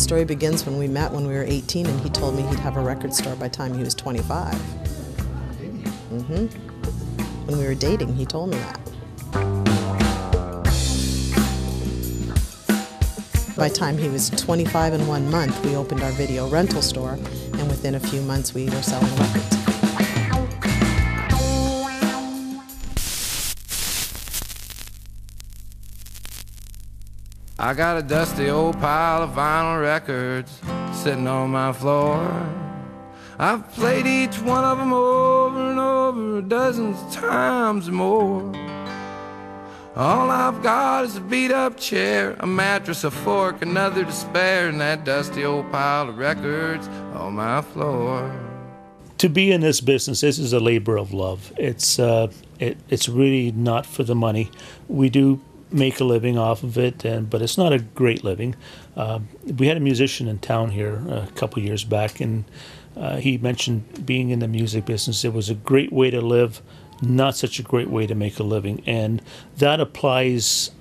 story begins when we met when we were 18, and he told me he'd have a record store by the time he was 25. When we were dating, he told me that. By the time he was 25 and 1 month, we opened our video rental store, and within a few months we were selling records. I got a dusty old pile of vinyl records sitting on my floor. I've played each one of them over and over dozens of times or more. All I've got is a beat-up chair, a mattress, a fork, another to spare, and that dusty old pile of records on my floor. To be in this business, this is a labor of love. It's really not for the money. We do make a living off of it, but it's not a great living. We had a musician in town here a couple years back, and he mentioned being in the music business. It was a great way to live, not such a great way to make a living, and that applies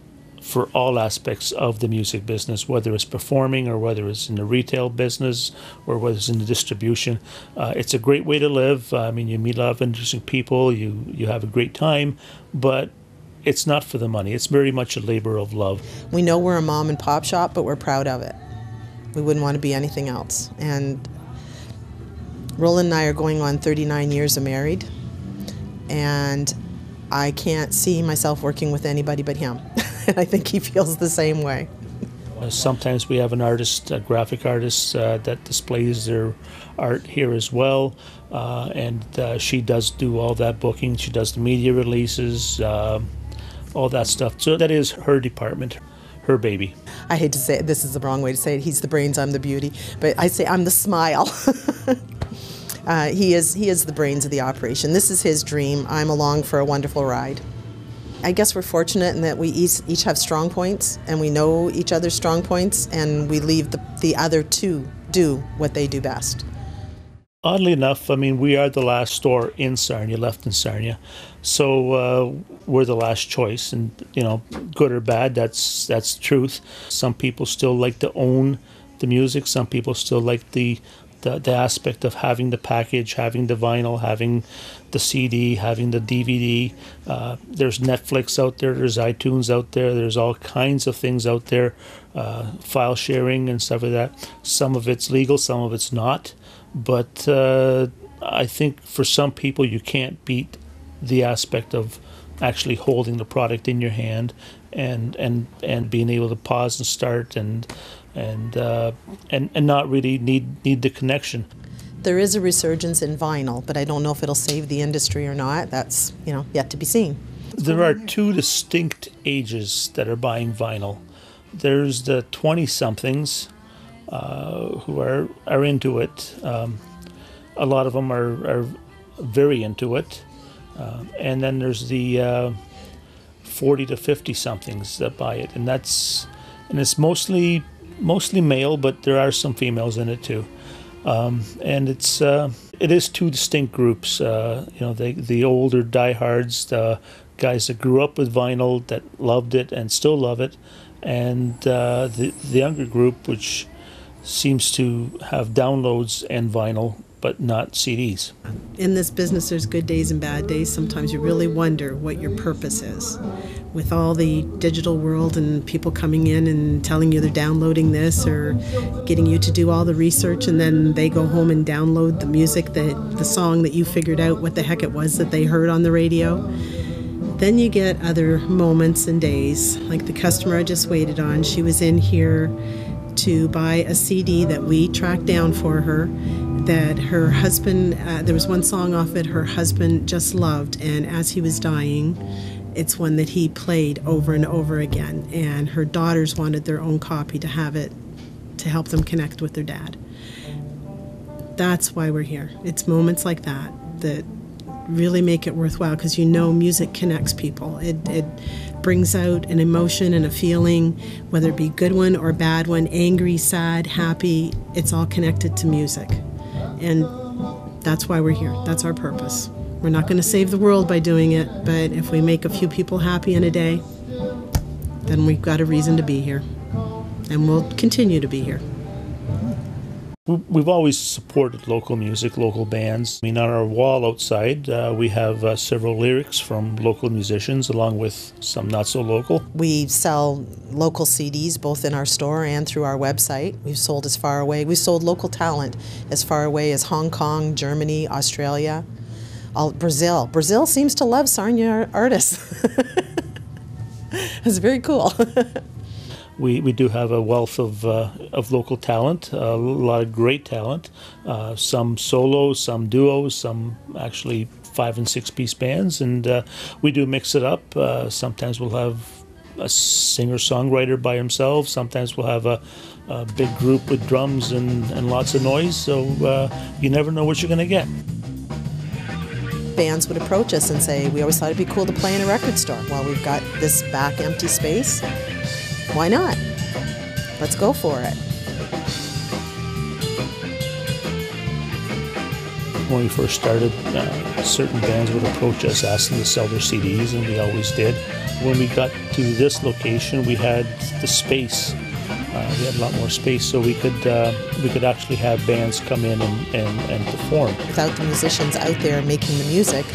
for all aspects of the music business, whether it's performing or whether it's in the retail business or whether it's in the distribution. It's a great way to live. I mean, you meet a lot of interesting people, you have a great time, but it's not for the money. It's very much a labor of love. We know we're a mom and pop shop, but we're proud of it. We wouldn't want to be anything else. And Roland and I are going on 39 years of married, and I can't see myself working with anybody but him. And I think he feels the same way. Sometimes we have an artist, a graphic artist, that displays their art here as well. And she does do all that booking. She does the media releases, all that stuff. So that is her department, her baby. I hate to say it, this is the wrong way to say it. He's the brains, I'm the beauty. But I say I'm the smile. He is the brains of the operation. This is his dream. I'm along for a wonderful ride. I guess we're fortunate in that we each have strong points, and we know each other's strong points, and we leave the other two do what they do best. Oddly enough, I mean, we are the last store in Sarnia, left in Sarnia, so we're the last choice, and you know, good or bad, that's truth. Some people still like to own the music. Some people still like the aspect of having the package, having the vinyl, having the CD, having the DVD. There's Netflix out there, there's iTunes out there, there's all kinds of things out there, file sharing and stuff like that. Some of it's legal, some of it's not. But I think for some people you can't beat the aspect of actually holding the product in your hand and being able to pause and start and not really need the connection. There is a resurgence in vinyl, but I don't know if it'll save the industry or not. That's, yet to be seen. There are two distinct ages that are buying vinyl. There's the 20-somethings who are into it. A lot of them are very into it. And then there's the 40 to 50-somethings that buy it. And it's mostly male, but there are some females in it too. And it is two distinct groups. The older diehards, the guys that grew up with vinyl, that loved it and still love it, and the younger group, which seems to have downloads and vinyl, but not CDs. In this business, there's good days and bad days. Sometimes you really wonder what your purpose is. With all the digital world and people coming in and telling you they're downloading this or getting you to do all the research, and then they go home and download the music, the song that you figured out what the heck it was that they heard on the radio. Then you get other moments and days, like the customer I just waited on. She was in here to buy a CD that we tracked down for her, that her husband, there was one song off it her husband just loved, and as he was dying, it's one that he played over and over again, and her daughters wanted their own copy to have it to help them connect with their dad. That's why we're here. It's moments like that that really make it worthwhile, because music connects people. It brings out an emotion and a feeling, whether it be a good one or a bad one, angry, sad, happy, it's all connected to music. And that's why we're here. That's our purpose. We're not going to save the world by doing it, but if we make a few people happy in a day, then we've got a reason to be here. And we'll continue to be here. We've always supported local music, local bands. I mean, on our wall outside, we have several lyrics from local musicians, along with some not so local. We sell local CDs both in our store and through our website. We've sold as far away. We've sold local talent as far away as Hong Kong, Germany, Australia, Brazil. Brazil seems to love Sarnia artists. It's very cool. We do have a wealth of local talent, a lot of great talent, some solos, some duos, some actually 5- and 6-piece bands, and we do mix it up. Sometimes we'll have a singer-songwriter by himself, sometimes we'll have a big group with drums and lots of noise, so you never know what you're going to get. Bands would approach us and say, we always thought it'd be cool to play in a record store. Well, we've got this back empty space. Why not? Let's go for it. When we first started, certain bands would approach us asking to sell their CDs, and we always did. When we got to this location, we had the space. We had a lot more space, so we could actually have bands come in and perform. Without the musicians out there making the music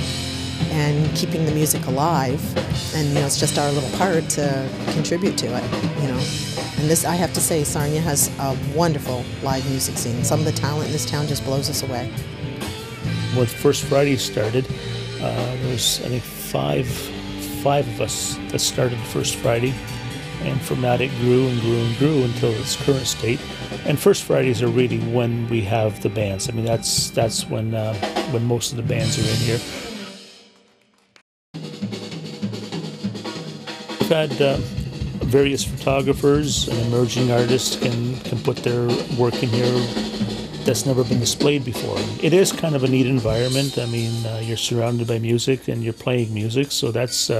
and keeping the music alive, and it's just our little part to contribute to it, And this, I have to say, Sarnia has a wonderful live music scene. Some of the talent in this town just blows us away. When First Friday started, there was, I think, five of us that started First Friday, and from that it grew and grew and grew until its current state. And First Fridays are really when we have the bands. I mean, that's when most of the bands are in here. We've had various photographers and emerging artists can put their work in here that's never been displayed before. It is kind of a neat environment. I mean, you're surrounded by music and you're playing music, so that's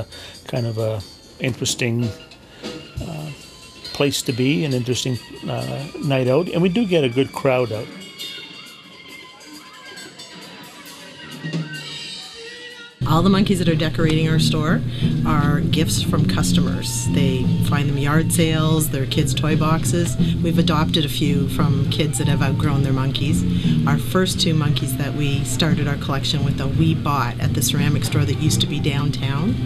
kind of a interesting place to be, an interesting night out, and we do get a good crowd out. All the monkeys that are decorating our store are gifts from customers. They find them yard sales, their kids' toy boxes. We've adopted a few from kids that have outgrown their monkeys. Our first 2 monkeys that we started our collection with, we bought at the ceramic store that used to be downtown.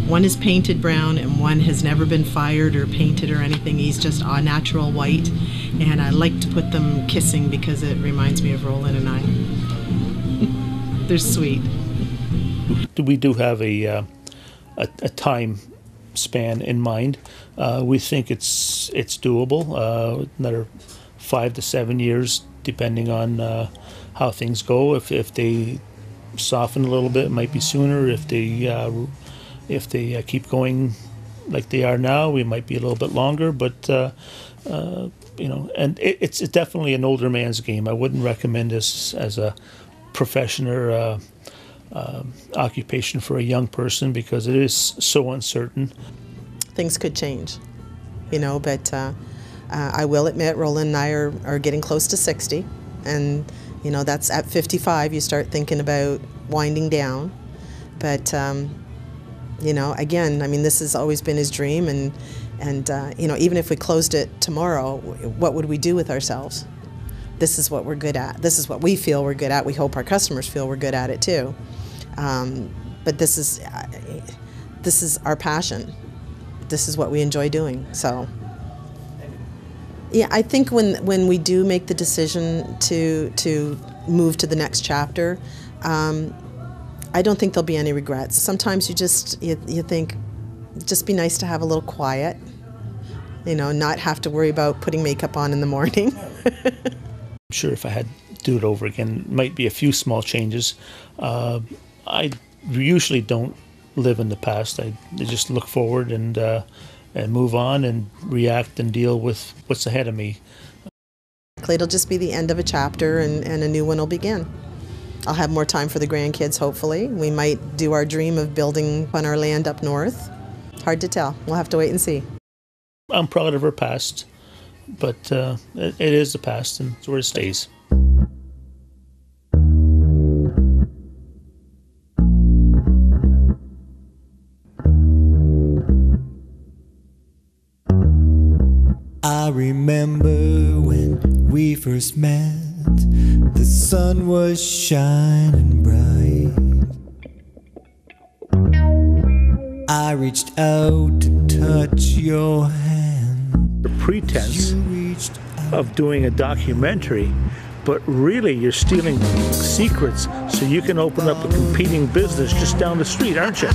One is painted brown and one has never been fired or painted or anything. He's just a natural white, and I like to put them kissing because it reminds me of Roland and I. They're sweet. We do have a time span in mind. We think it's doable. Another 5 to 7 years, depending on how things go. If they soften a little bit, it might be sooner. If they keep going like they are now, we might be a little bit longer. But and it's definitely an older man's game. I wouldn't recommend this as a profession or occupation for a young person because it is so uncertain. Things could change, but I will admit Roland and I are getting close to 60, and that's at 55 you start thinking about winding down. But again, I mean, this has always been his dream, and even if we closed it tomorrow, what would we do with ourselves? This is what we're good at. This is what we feel we're good at. We hope our customers feel we're good at it too. But this is our passion. This is what we enjoy doing. So, yeah, I think when we do make the decision to move to the next chapter, I don't think there'll be any regrets. Sometimes you think, just be nice to have a little quiet, not have to worry about putting makeup on in the morning. I'm sure if I had to do it over again, it might be a few small changes. I usually don't live in the past. I just look forward and move on and react and deal with what's ahead of me. It'll just be the end of a chapter and a new one will begin. I'll have more time for the grandkids, hopefully. We might do our dream of building on our land up north. Hard to tell. We'll have to wait and see. I'm proud of our past, but it is the past and it's where it stays. I remember when we first met, the sun was shining bright. I reached out to touch your hand. The pretense of doing a documentary, but really you're stealing secrets so you can open up a competing business just down the street, aren't you?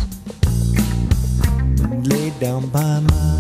Laid down by my